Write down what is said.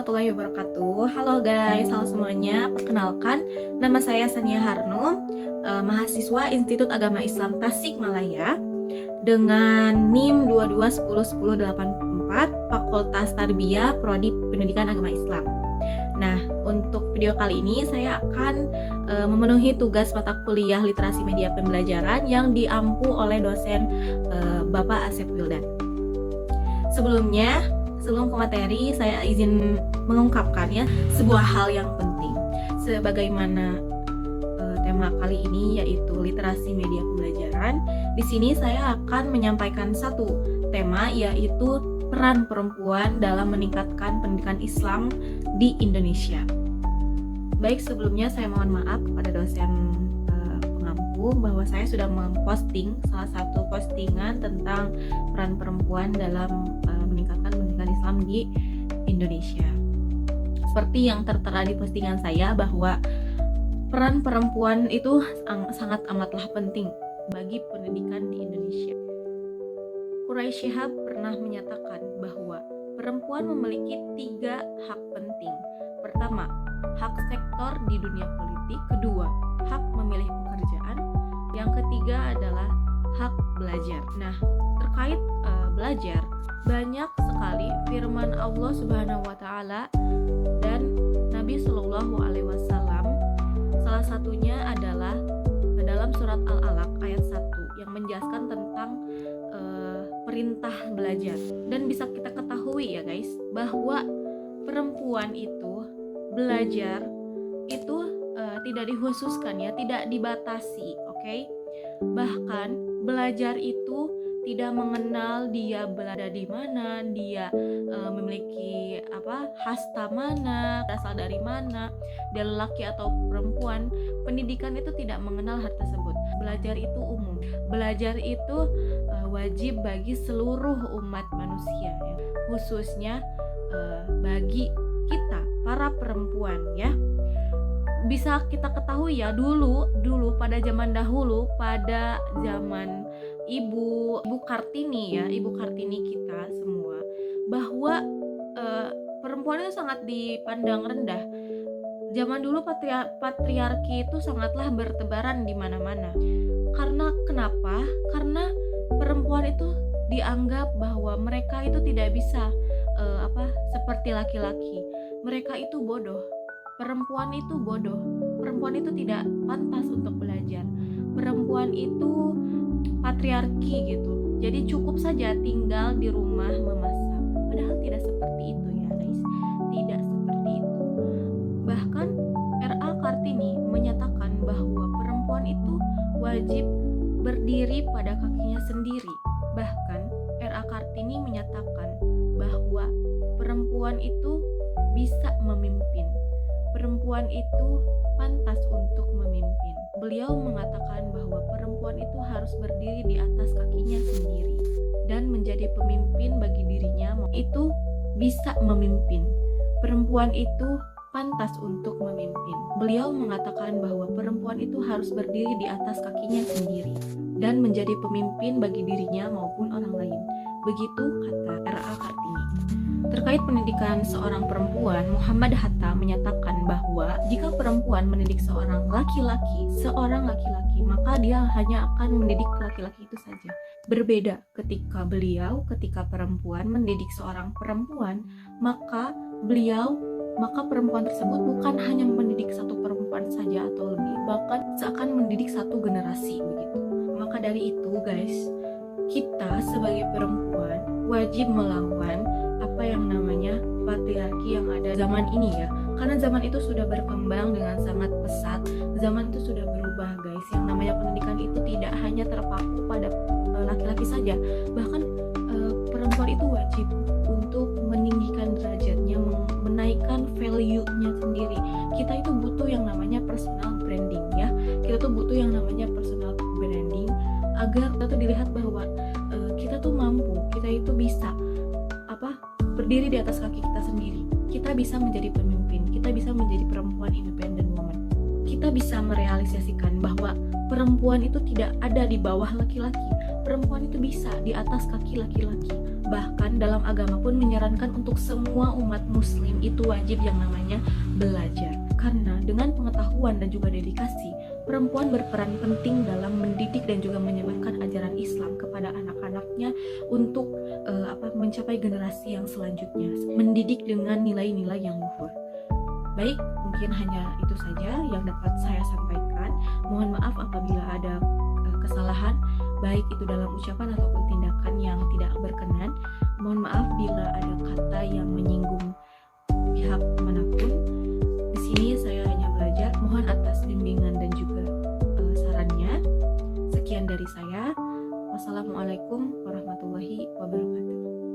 warahmatullahi wabarakatuh. Halo guys, halo semuanya. Perkenalkan, nama saya Sania Harnum, mahasiswa Institut Agama Islam Tasikmalaya dengan NIM 22101084 Fakultas Tarbiyah Prodi Pendidikan Agama Islam. Nah, untuk video kali ini saya akan memenuhi tugas mata kuliah Literasi Media Pembelajaran yang diampu oleh dosen Bapak Asep Wildan. Sebelum ke materi, saya izin mengungkapkan ya sebuah hal yang penting. Sebagaimana tema kali ini yaitu literasi media pembelajaran, di sini saya akan menyampaikan satu tema yaitu peran perempuan dalam meningkatkan pendidikan Islam di Indonesia. Baik, sebelumnya saya mohon maaf kepada dosen pengampu bahwa saya sudah memposting salah satu postingan tentang peran perempuan dalam meningkatkan pendidikan Islam di Indonesia. Seperti yang tertera di postingan saya bahwa peran perempuan itu sangat amatlah penting bagi pendidikan di Indonesia. Quraish Shihab pernah menyatakan bahwa perempuan memiliki 3 hak penting. Pertama, hak sektor di dunia politik. Kedua, hak memilih pekerjaan. Yang ketiga adalah hak belajar. Nah, terkait belajar, banyak sekali firman Allah Subhanahu wa taala dan Nabi Shallallahu alaihi wasallam. Salah satunya adalah dalam surat Al-Alaq ayat 1 yang menjelaskan tentang perintah belajar. Dan bisa kita ketahui ya guys, bahwa perempuan itu belajar itu tidak dikhususkan ya, tidak dibatasi, oke? Bahkan belajar itu tidak mengenal dia berada di mana, dia memiliki hasta mana, berasal dari mana, dia lelaki atau perempuan. Pendidikan itu tidak mengenal hal tersebut. Belajar itu umum. Belajar itu wajib bagi seluruh umat manusia, ya. Khususnya bagi kita para perempuan ya. Bisa kita ketahui ya, dulu pada zaman dahulu, pada zaman Ibu Kartini ya, Ibu Kartini kita semua, bahwa perempuan itu sangat dipandang rendah. Zaman dulu patriarki itu sangatlah bertebaran di mana-mana. Karena kenapa? Karena perempuan itu dianggap bahwa mereka itu tidak bisa seperti laki-laki. Mereka itu bodoh. Perempuan itu bodoh. Perempuan itu tidak pantas untuk belajar. Perempuan itu patriarki gitu. Jadi cukup saja tinggal di rumah memasak. Padahal tidak seperti itu ya guys. Tidak seperti itu. Bahkan R.A. Kartini menyatakan bahwa perempuan itu wajib berdiri pada kakinya sendiri. Bahkan R.A. Kartini menyatakan bahwa perempuan itu bisa memimpin. Perempuan itu pantas untuk memimpin. Beliau mengatakan bahwa perempuan itu harus berdiri di atas kakinya sendiri dan menjadi pemimpin bagi dirinya. Itu bisa memimpin. Perempuan itu pantas untuk memimpin. Beliau mengatakan bahwa perempuan itu harus berdiri di atas kakinya sendiri dan menjadi pemimpin bagi dirinya maupun orang lain. Begitu kata R.A. Kartini. Terkait pendidikan seorang perempuan, Muhammad Hatta menyatakan bahwa jika perempuan mendidik seorang laki-laki, maka dia hanya akan mendidik laki-laki itu saja. Berbeda ketika perempuan mendidik seorang perempuan, maka perempuan tersebut bukan hanya mendidik satu perempuan saja atau lebih, bahkan seakan mendidik satu generasi begitu. Maka dari itu guys, kita sebagai perempuan wajib melawan apa yang namanya patriarki yang ada zaman ini ya. Karena zaman itu sudah berkembang dengan sangat pesat. Zaman itu sudah berubah guys. Yang namanya pendidikan itu tidak hanya terpaku pada laki-laki saja. Bahkan perempuan itu wajib untuk meninggikan derajatnya, menaikkan value-nya sendiri. Kita itu butuh yang namanya personal branding ya. Kita tuh butuh yang namanya personal branding agar kita tuh dilihat bahwa kita tuh mampu, kita itu bisa berdiri di atas kaki kita sendiri. Kita bisa menjadi pemimpin, kita bisa menjadi perempuan independent woman. Kita bisa merealisasikan bahwa perempuan itu tidak ada di bawah laki-laki. Perempuan itu bisa di atas kaki laki-laki. Bahkan dalam agama pun menyarankan untuk semua umat muslim itu wajib yang namanya belajar. Karena dengan pengetahuan dan juga dedikasi, perempuan berperan penting dalam mendidik dan juga menyebarkan ajaran Islam kepada anak-anaknya untuk mencapai generasi yang selanjutnya, mendidik dengan nilai-nilai yang luhur. Baik, mungkin hanya itu saja yang dapat saya sampaikan. Mohon maaf apabila ada kesalahan, baik itu dalam ucapan ataupun tindakan yang tidak berkenan. Mohon maaf bila ada kata yang menyinggung pihak manapun. Di sini saya hanya belajar. Mohon atas bimbingan dan juga sarannya. Sekian dari saya. Wassalamualaikum warahmatullahi wabarakatuh.